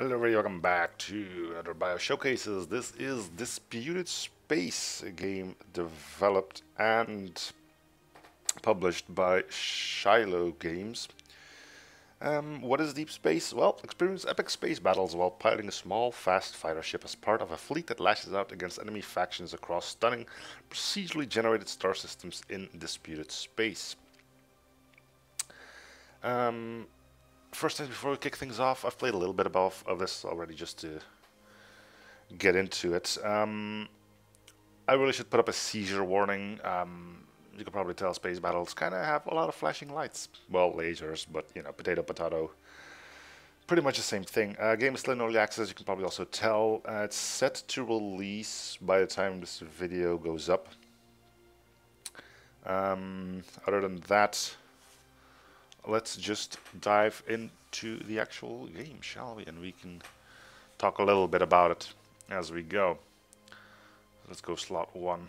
Hello everybody, welcome back to another Bio Showcases. This is Disputed Space, a game developed and published by Shiloh Games. What is Deep Space? Well, experience epic space battles while piloting a small, fast fighter ship as part of a fleet that lashes out against enemy factions across stunning, procedurally generated star systems in Disputed Space. First thing before we kick things off, I've played a little bit of this already just to get into it. I really should put up a seizure warning. You can probably tell space battles kind of have a lot of flashing lights. Well, lasers, but you know, potato, potato. Pretty much the same thing. Game is still in early access, you can probably also tell. It's set to release by the time this video goes up. Other than that, let's just dive into the actual game, shall we? And we can talk a little bit about it as we go. Let's go slot 1.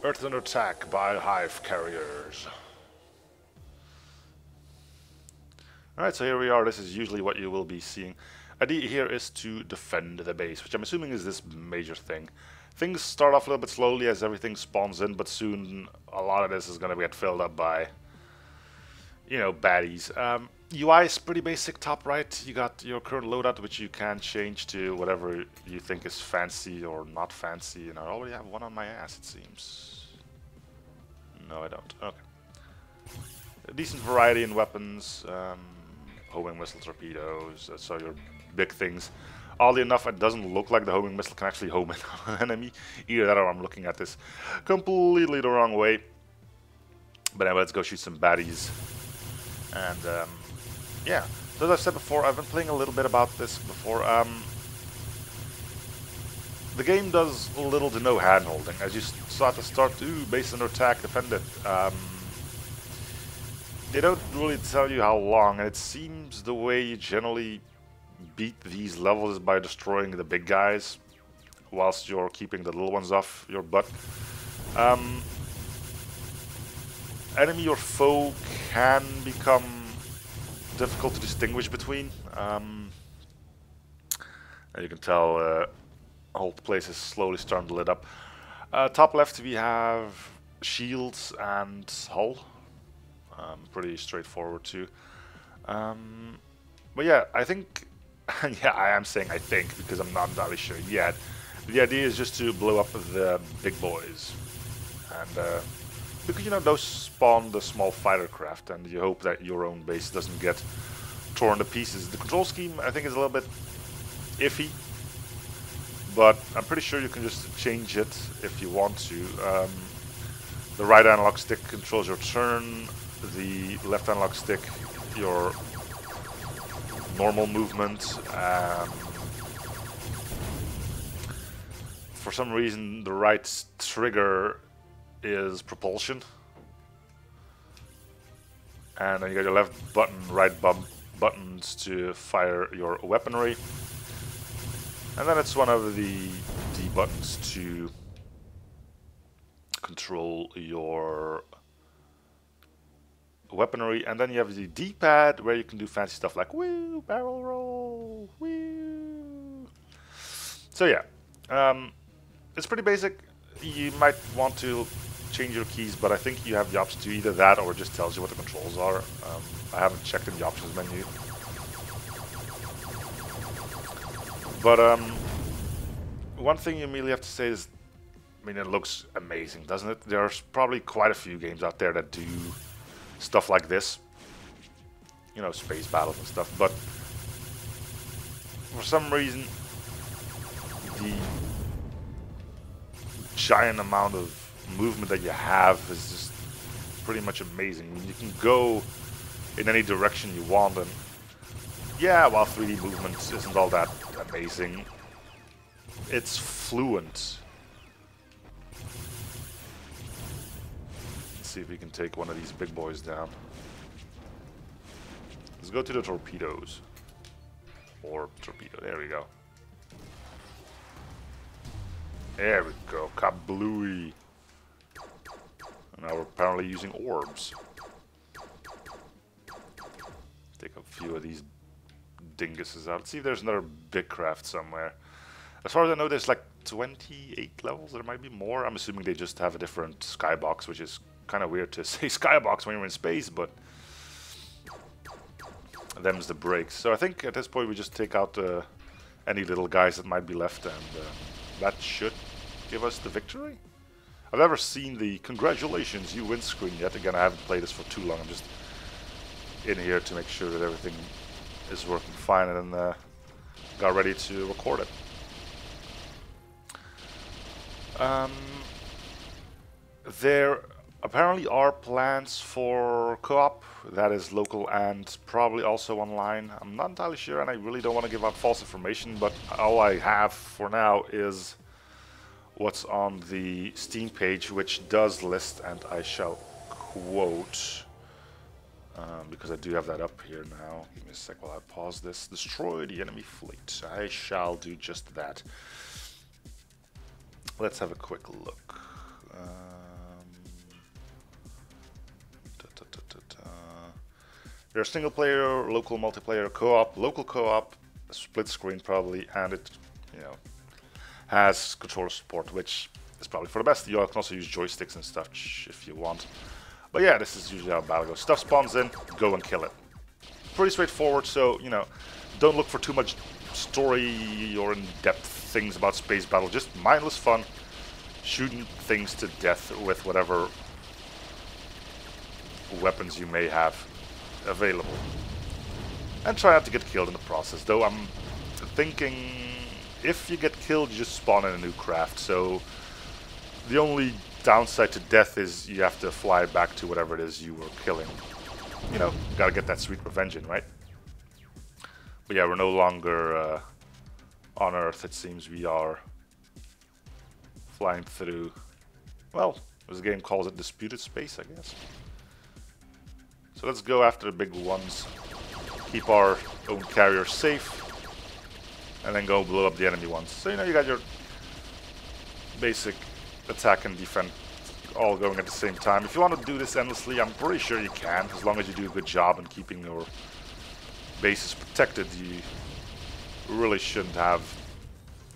Earth under attack by hive carriers. Alright, so here we are. This is usually what you will be seeing. Idea here is to defend the base, which I'm assuming is this major thing. Things start off a little bit slowly as everything spawns in, but soon a lot of this is going to get filled up by, you know, baddies. UI is pretty basic. Top right, you got your current loadout, which you can change to whatever you think is fancy or not fancy. And I already have one on my ass, it seems. No, I don't. Okay. A decent variety in weapons. Homing missile, torpedoes, so your big things. Oddly enough, it doesn't look like the homing missile can actually home in on an enemy. Either that or I'm looking at this completely the wrong way. But anyway, let's go shoot some baddies. And yeah, so as I've said before, I've been playing a little bit about this before. The game does little to no hand-holding. As you saw at the start, base under attack, defend it. They don't really tell you how long, and it seems the way you generally beat these levels is by destroying the big guys whilst you're keeping the little ones off your butt. Enemy or foe can become difficult to distinguish between. And you can tell the whole place is slowly starting to lit up. Top left we have shields and hull. Pretty straightforward too. But yeah, I think yeah, I am saying I think because I'm not entirely sure yet. The idea is just to blow up the big boys, and because you know those spawn the small fighter craft, and you hope that your own base doesn't get torn to pieces. The control scheme I think is a little bit iffy, but I'm pretty sure you can just change it if you want to. The right analog stick controls your turn. The left analog stick your normal movement. For some reason the right trigger is propulsion, and then you got your left button, right buttons to fire your weaponry, and then it's one of the D buttons to control your weaponry, and then you have the D-pad where you can do fancy stuff like woo, barrel roll, woo. So yeah, it's pretty basic. You might want to change your keys, but I think you have the option to either that or it just tells you what the controls are. I haven't checked in the options menu. But one thing you immediately have to say is, I mean, it looks amazing, doesn't it? There's probably quite a few games out there that do stuff like this, you know, space battles and stuff, but for some reason the giant amount of movement that you have is just pretty much amazing. I mean, you can go in any direction you want, and yeah, while 3D movement isn't all that amazing, it's fluent. See if we can take one of these big boys down. Let's go to the torpedoes. Or torpedo, there we go. There we go, kablooey. And now we're apparently using orbs. Take a few of these dinguses out. Let's see if there's another big craft somewhere. As far as I know, there's like 28 levels. There might be more. I'm assuming they just have a different skybox, which is kind of weird to say skybox when you're in space, but them's the breaks. So I think at this point we just take out any little guys that might be left, and that should give us the victory. I've never seen the "congratulations, you win" screen yet. Again, I haven't played this for too long. I'm just in here to make sure that everything is working fine, and then got ready to record it. There apparently are plans for co-op, that is local and probably also online. I'm not entirely sure, and I really don't want to give out false information, but all I have for now is what's on the Steam page, which does list, and I shall quote, because I do have that up here now. Give me a sec while I pause this. Destroy the enemy fleet. I shall do just that. Let's have a quick look. There's single player, local multiplayer, co-op, local co-op, split screen probably, and it, you know, has controller support, which is probably for the best. You can also use joysticks and stuff if you want. But yeah, this is usually how battle goes. Stuff spawns in, go and kill it. Pretty straightforward, so, you know, don't look for too much story or in-depth things about space battle. Just mindless fun, shooting things to death with whatever weapons you may have available. And try not to get killed in the process, though I'm thinking if you get killed, you just spawn in a new craft, so the only downside to death is you have to fly back to whatever it is you were killing. You know, gotta get that sweet revenge in, right? But yeah, we're no longer on Earth, it seems. We are flying through, well, as the game calls it, disputed space, I guess. So let's go after the big ones, keep our own carrier safe, and then go blow up the enemy ones. So, you know, you got your basic attack and defense all going at the same time. If you want to do this endlessly, I'm pretty sure you can, as long as you do a good job in keeping your bases protected. You really shouldn't have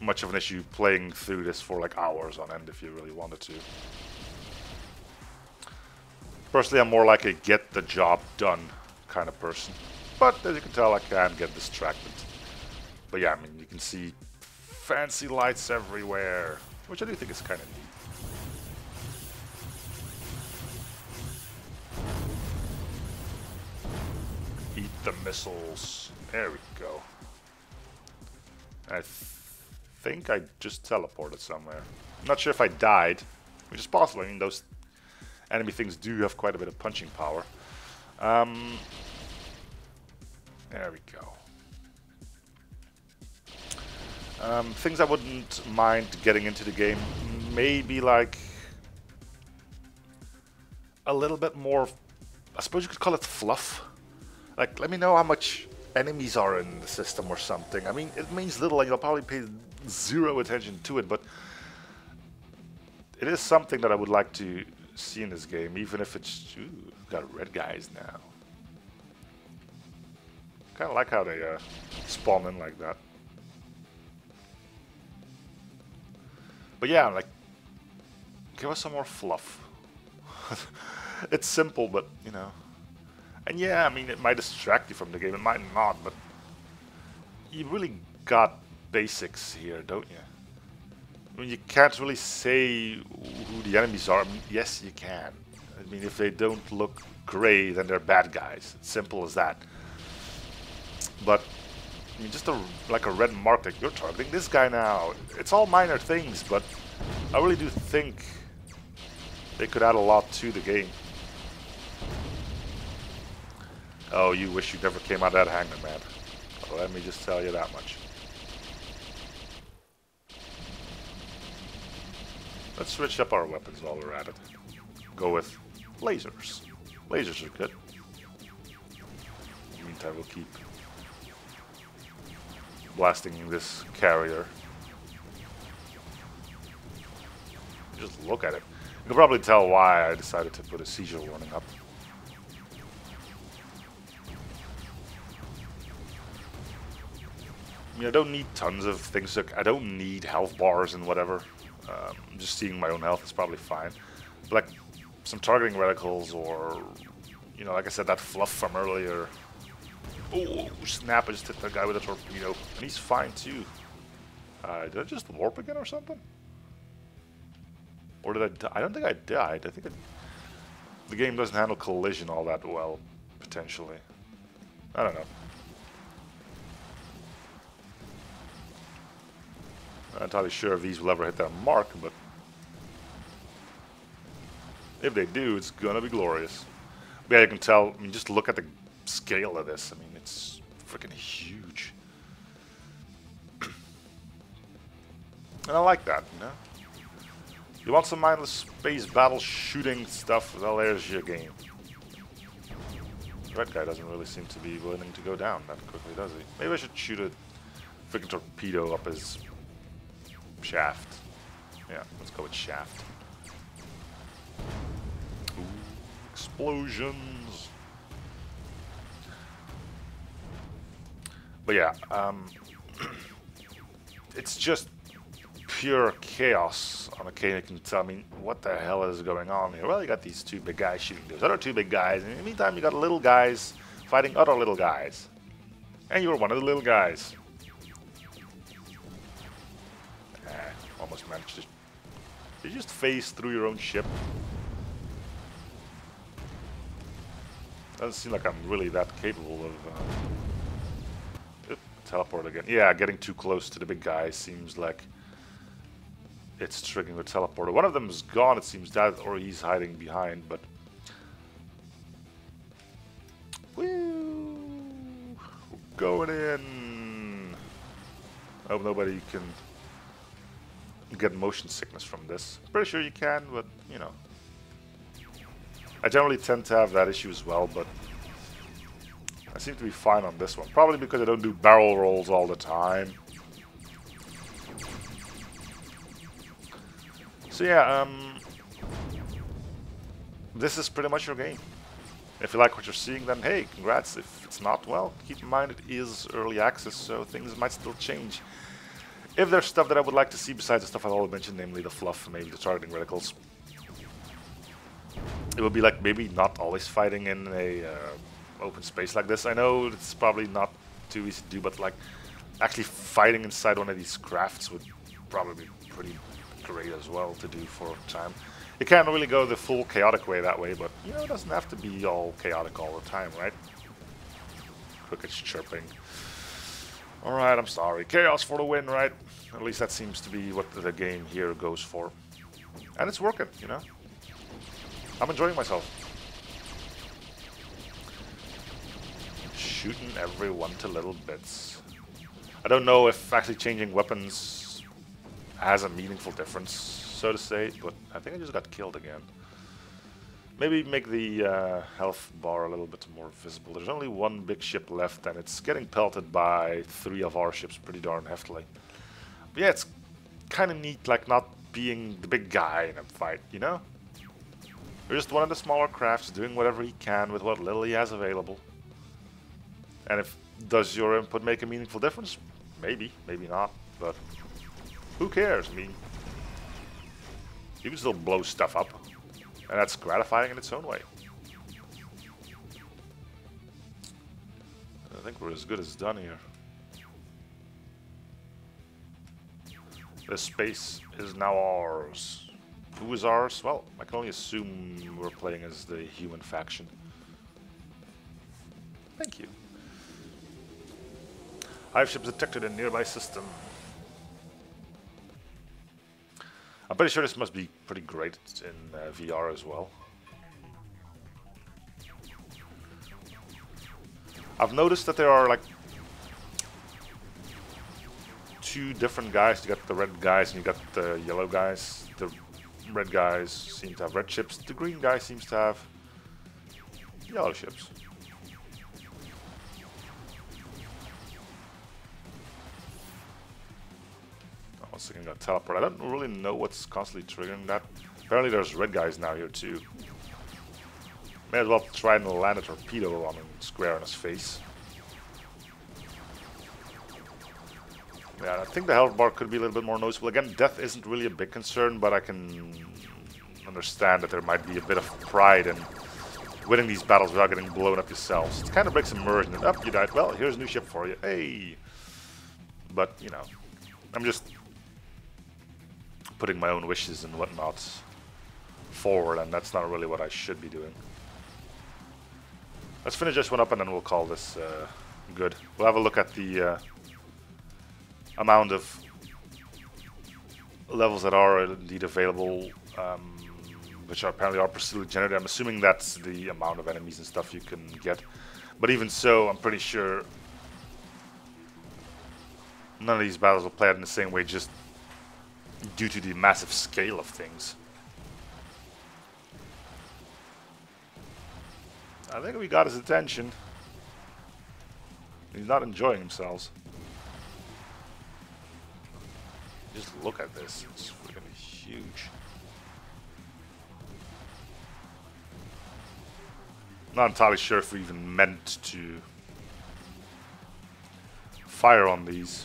much of an issue playing through this for like hours on end if you really wanted to. Personally, I'm more like a get the job done kind of person, but as you can tell, I can get distracted. But yeah, I mean, you can see fancy lights everywhere, which I do think is kind of neat. Eat the missiles. There we go. I think I just teleported somewhere. I'm not sure if I died, which is possible. I mean, those enemy things do have quite a bit of punching power. There we go. Things I wouldn't mind getting into the game, maybe like a little bit more, I suppose you could call it fluff. Like, let me know how much enemies are in the system or something. I mean, it means little, and you'll probably pay zero attention to it, but it is something that I would like to see in this game, even if it's, ooh, got red guys now. Kind of like how they spawn in like that. But yeah, like, give us some more fluff. It's simple, but, you know. And yeah, I mean, it might distract you from the game, it might not, but you really got basics here, don't you? I mean, you can't really say who the enemies are. I mean, yes, you can. I mean, if they don't look gray, then they're bad guys. It's simple as that. But, I mean, just like a red mark that you're targeting this guy now. It's all minor things, but I really do think they could add a lot to the game. Oh, you wish you never came out of that hangar, man. Let me just tell you that much. Let's switch up our weapons while we're at it. Go with lasers. Lasers are good. In the meantime, we'll keep blasting this carrier. Just look at it. You can probably tell why I decided to put a seizure warning up. mean, I don't need tons of things. Like, I don't need health bars and whatever. Just seeing my own health is probably fine. But like some targeting reticles or, you know, like I said, that fluff from earlier. Oh, snap, I just hit that guy with a torpedo. And he's fine too. Did I just warp again or something? Or did I die? I don't think I died. I think the game doesn't handle collision all that well, potentially. I don't know. Not entirely sure if these will ever hit that mark, but if they do, it's gonna be glorious. But yeah, you can tell, I mean, just look at the scale of this. I mean, it's freaking huge. And I like that, you know? You want some mindless space battle shooting stuff, well, there's your game. The red guy doesn't really seem to be willing to go down that quickly, does he? Maybe I should shoot a freaking torpedo up his shaft. Yeah, let's go with shaft. Ooh, explosions. But yeah, it's just pure chaos on a cane. You can tell me what the hell is going on here. Well, you got these two big guys shooting those other two big guys, and in the meantime, you got little guys fighting other little guys. And you're one of the little guys. Almost managed to. Did you just phase through your own ship? Doesn't seem like I'm really that capable of. Teleport again. Yeah, getting too close to the big guy seems like it's triggering the teleporter. One of them is gone, it seems, that, or he's hiding behind, but. Woo! We're going in. I hope nobody can get motion sickness from this. Pretty sure you can, but you know. I generally tend to have that issue as well, but I seem to be fine on this one. Probably because I don't do barrel rolls all the time. So yeah, this is pretty much your game. If you like what you're seeing, then hey, congrats. If it's not, well, keep in mind it is early access, so things might still change. If there's stuff that I would like to see besides the stuff I've already mentioned, namely the fluff, maybe the targeting reticles, it would be like maybe not always fighting in a open space like this. I know it's probably not too easy to do, but like actually fighting inside one of these crafts would probably be pretty great as well to do for a time. You can't really go the full chaotic way that way, but you know, it doesn't have to be all chaotic all the time, right? Crickets chirping. Alright, I'm sorry. Chaos for the win, right? At least that seems to be what the game here goes for. And it's working, you know? I'm enjoying myself. Shooting everyone to little bits. I don't know if actually changing weapons has a meaningful difference, so to say, but I think I just got killed again. Maybe make the health bar a little bit more visible. There's only one big ship left, and it's getting pelted by 3 of our ships pretty darn heftily. But yeah, it's kind of neat, like not being the big guy in a fight, you know? You're just one of the smaller crafts doing whatever he can with what little he has available. And if does your input make a meaningful difference? Maybe, maybe not, but who cares? I mean, you can still blow stuff up. And that's gratifying in its own way. I think we're as good as done here. This space is now ours. Who is ours? Well, I can only assume we're playing as the human faction. Thank you. Hive ships detected in nearby system. I'm pretty sure this must be pretty great in VR as well. I've noticed that there are like 2 different guys. You got the red guys and you got the yellow guys. The red guys seem to have red ships. The green guy seems to have yellow ships. Once again, got teleport. I don't really know what's constantly triggering that. Apparently there's red guys now here too. May as well try and land a torpedo on him square in his face. Yeah, I think the health bar could be a little bit more noticeable. Again, death isn't really a big concern, but I can understand that there might be a bit of pride in winning these battles without getting blown up yourselves. It kind of breaks immersion. And up, you died. Well, here's a new ship for you. Hey! But, you know, I'm just putting my own wishes and whatnot forward, and that's not really what I should be doing. Let's finish this one up and then we'll call this good. We'll have a look at the amount of levels that are indeed available, which apparently are procedurally generated. I'm assuming that's the amount of enemies and stuff you can get. But even so, I'm pretty sure none of these battles will play out in the same way just due to the massive scale of things. I think we got his attention. He's not enjoying himself. Just look at this. It's freaking huge. Not entirely sure if we even meant to fire on these.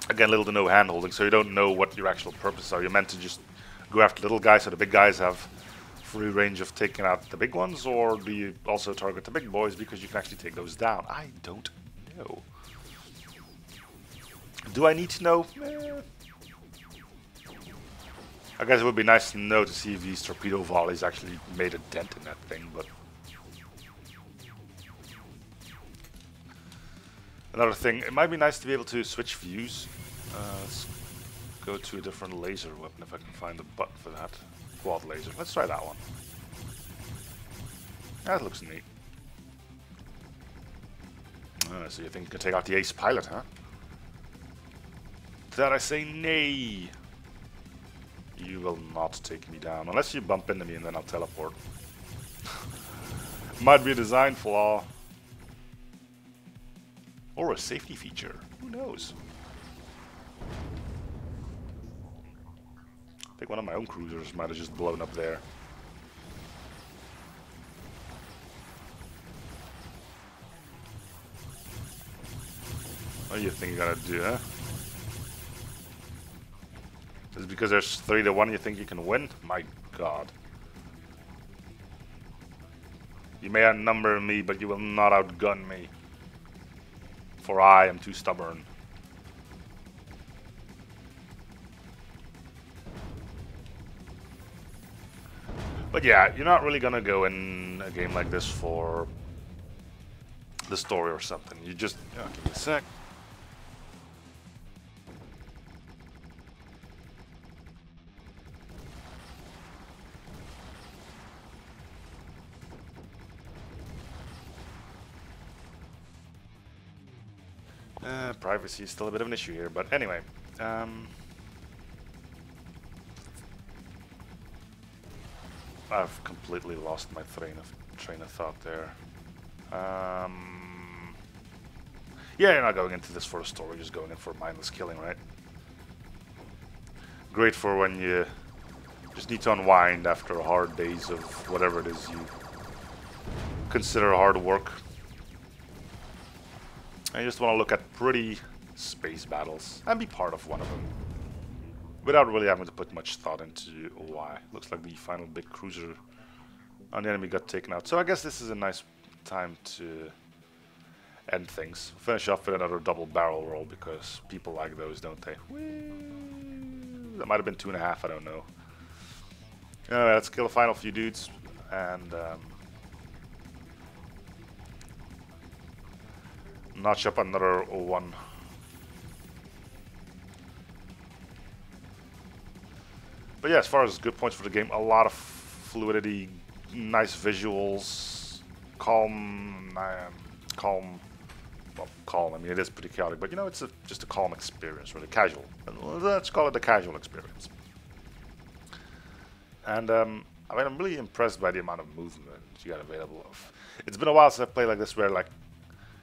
Again, little to no hand holding, so you don't know what your actual purposes are. You're meant to just go after little guys so the big guys have free range of taking out the big ones, or do you also target the big boys because you can actually take those down? I don't know. Do I need to know? I guess it would be nice to know to see if these torpedo volleys actually made a dent in that thing, but... Another thing, it might be nice to be able to switch views. Let's go to a different laser weapon if I can find a button for that. Quad laser. Let's try that one. That looks neat. So you think you can take out the ace pilot, huh? To that I say nay. You will not take me down. Unless you bump into me and then I'll teleport. Might be a design flaw. Or a safety feature. Who knows? I think one of my own cruisers might have just blown up there. What do you think you're gonna do, huh? Is it because there's 3 to 1 you think you can win? My god. You may outnumber me, but you will not outgun me. For I am too stubborn. But yeah, you're not really gonna go in a game like this for the story or something. You just... Oh, give me a sec. Privacy is still a bit of an issue here, but anyway. I've completely lost my train of thought there. Yeah, you're not going into this for a story, just going in for mindless killing, right? Great for when you just need to unwind after hard days of whatever it is you consider hard work. I just want to look at pretty space battles and be part of one of them without really having to put much thought into why. Looks like the final big cruiser on the enemy got taken out. So I guess this is a nice time to end things. Finish off with another double barrel roll because people like those, don't they? Whee! That might have been 2.5, I don't know. Anyway, let's kill the final few dudes and notch up another 1. But yeah, as far as good points for the game, a lot of fluidity, nice visuals, calm. Well, calm. I mean, it is pretty chaotic, but you know, it's just a calm experience, really casual. Let's call it a casual experience. And I mean, I'm really impressed by the amount of movement you got available. It's been a while since I played like this, where like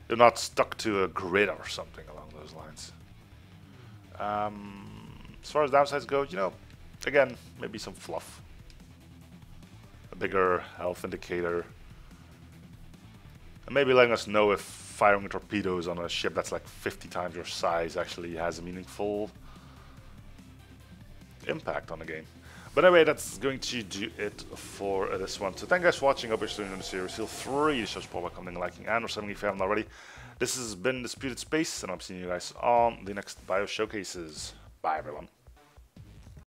you're not stuck to a grid or something along those lines. As far as downsides go, you know, again, maybe some fluff. A bigger health indicator. And maybe letting us know if firing torpedoes on a ship that's like 50 times your size actually has a meaningful impact on the game. But anyway, that's going to do it for this one. So thank you guys for watching. I hope you're still enjoying the series. Feel free to show support by commenting, liking, and or subscribing if you haven't already. This has been Disputed Space, and I'm seeing you guys on the next Bio Showcases. Bye, everyone.